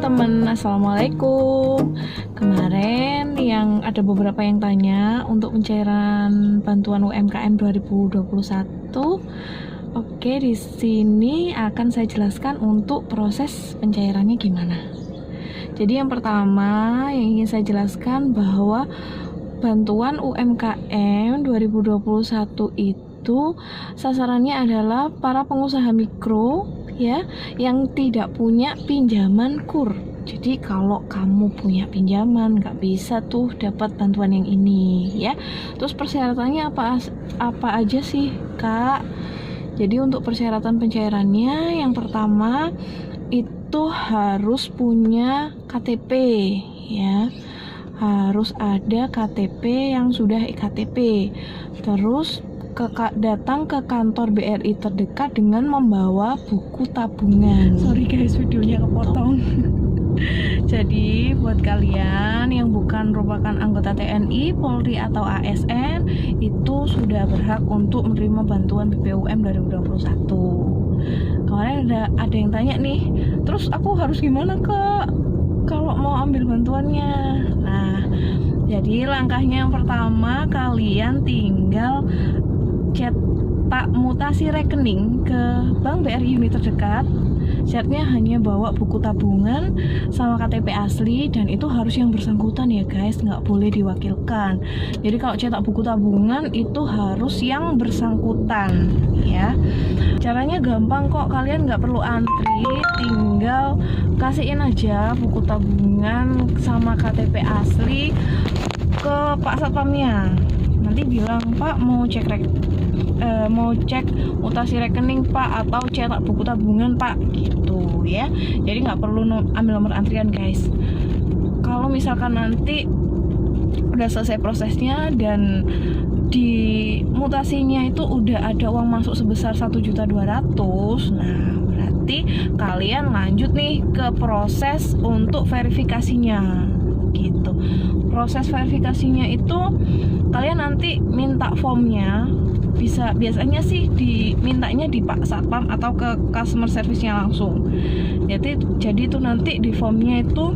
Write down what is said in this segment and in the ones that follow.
teman-teman, Assalamualaikum. Kemarin ada beberapa yang tanya untuk pencairan bantuan UMKM 2021. Oke, di sini akan saya jelaskan untuk proses pencairannya gimana. Jadi yang pertama yang ingin saya jelaskan bahwa bantuan UMKM 2021 itu sasarannya adalah para pengusaha mikro ya, yang tidak punya pinjaman KUR. Jadi kalau kamu punya pinjaman nggak bisa tuh dapat bantuan yang ini ya. Terus persyaratannya apa aja sih Kak? Jadi untuk persyaratan pencairannya yang pertama itu harus punya KTP ya. Harus ada KTP yang sudah iktp. Terus datang ke kantor BRI terdekat dengan membawa buku tabungan. Sorry guys, videonya kepotong. Jadi buat kalian yang bukan merupakan anggota TNI, Polri atau ASN itu sudah berhak untuk menerima bantuan BPUM 2021. Kemarin ada yang tanya nih, terus aku harus gimana Kak kalau mau ambil bantuannya? Nah, jadi langkahnya yang pertama kalian tinggal cetak mutasi rekening ke Bank BRI unit terdekat. Syaratnya hanya bawa buku tabungan sama KTP asli, dan itu harus yang bersangkutan ya guys, nggak boleh diwakilkan. Jadi kalau cetak buku tabungan itu harus yang bersangkutan ya. Caranya gampang kok, kalian nggak perlu antri, tinggal kasihin aja buku tabungan sama KTP asli ke Pak Satpamnya. Nanti bilang, Pak mau cek mutasi rekening Pak, atau cetak buku tabungan Pak, gitu ya. Jadi nggak perlu ambil nomor antrian guys. Kalau misalkan nanti udah selesai prosesnya dan di mutasinya itu udah ada uang masuk sebesar 1.200.000, nah berarti kalian lanjut nih ke proses untuk verifikasinya gitu. Proses verifikasinya itu kalian nanti minta formnya, biasanya sih dimintanya di Pak Satpam atau ke customer service-nya langsung. Jadi itu nanti di formnya itu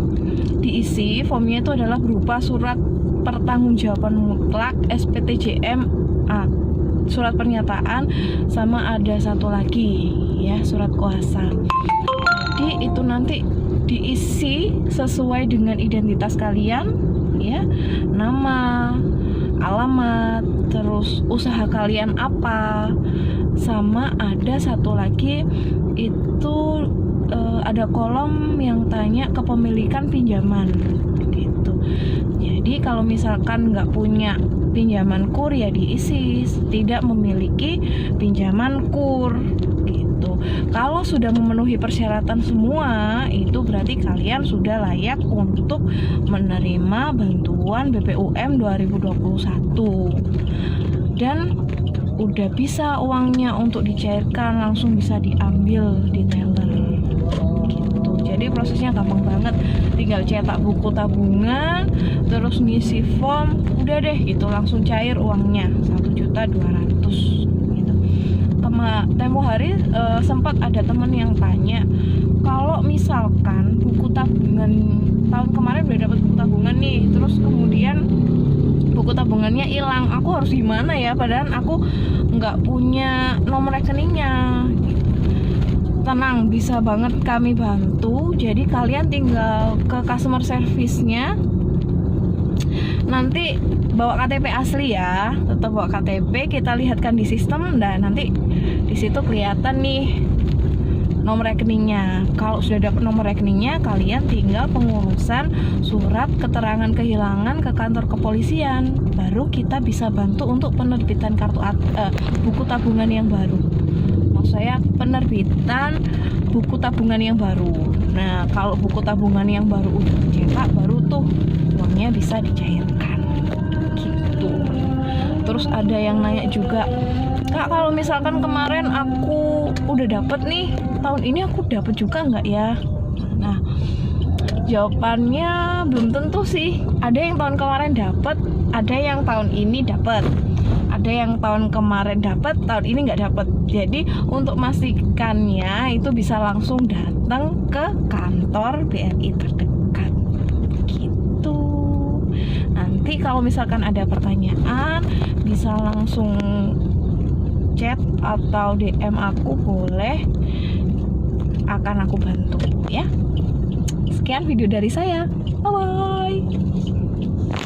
diisi, formnya itu adalah berupa surat pertanggungjawaban mutlak SPTJM, surat pernyataan, sama ada satu lagi ya, surat kuasa. Jadi itu nanti diisi sesuai dengan identitas kalian ya, nama, alamat, terus usaha kalian apa, sama ada satu lagi itu ada kolom yang tanya kepemilikan pinjaman gitu. Jadi kalau misalkan nggak punya pinjaman KUR ya diisi tidak memiliki pinjaman KUR gitu. Kalau sudah memenuhi persyaratan semua, itu berarti kalian sudah layak untuk menerima bantuan BPUM 2021 dan udah bisa uangnya untuk dicairkan, langsung bisa diambil di teller gitu. Jadi prosesnya gampang banget, tinggal cetak buku tabungan, terus ngisi form, udah deh itu langsung cair uangnya 1.200.000 gitu. Tempo hari sempat ada temen yang tanya, kalau misalkan buku tabungan tahun kemarin udah dapat buku tabungan nih, terus kemudian buku tabungannya hilang, aku harus gimana ya, padahal aku nggak punya nomor rekeningnya. Tenang, bisa banget kami bantu. Jadi kalian tinggal ke customer service-nya, nanti bawa KTP asli ya, tetap bawa KTP, kita lihatkan di sistem, dan nanti di situ kelihatan nih nomor rekeningnya. Kalau sudah dapat nomor rekeningnya, kalian tinggal pengurusan surat keterangan kehilangan ke kantor kepolisian, baru kita bisa bantu untuk penerbitan buku tabungan yang baru. Maksud saya penerbitan buku tabungan yang baru. Nah, kalau buku tabungan yang baru udah dicetak, baru tuh uangnya bisa dicairkan gitu. Terus ada yang nanya juga, Kak, kalau misalkan kemarin aku udah dapet nih, tahun ini aku dapet juga nggak ya? Nah, jawabannya belum tentu sih. Ada yang tahun kemarin dapet, ada yang tahun ini dapet. ada yang tahun kemarin dapat, tahun ini nggak dapat. Jadi untuk memastikannya itu bisa langsung datang ke kantor kantor BRI terdekat gitu. Nanti kalau misalkan ada pertanyaan bisa langsung chat atau DM aku, boleh, akan aku bantu ya. Sekian video dari saya, bye bye.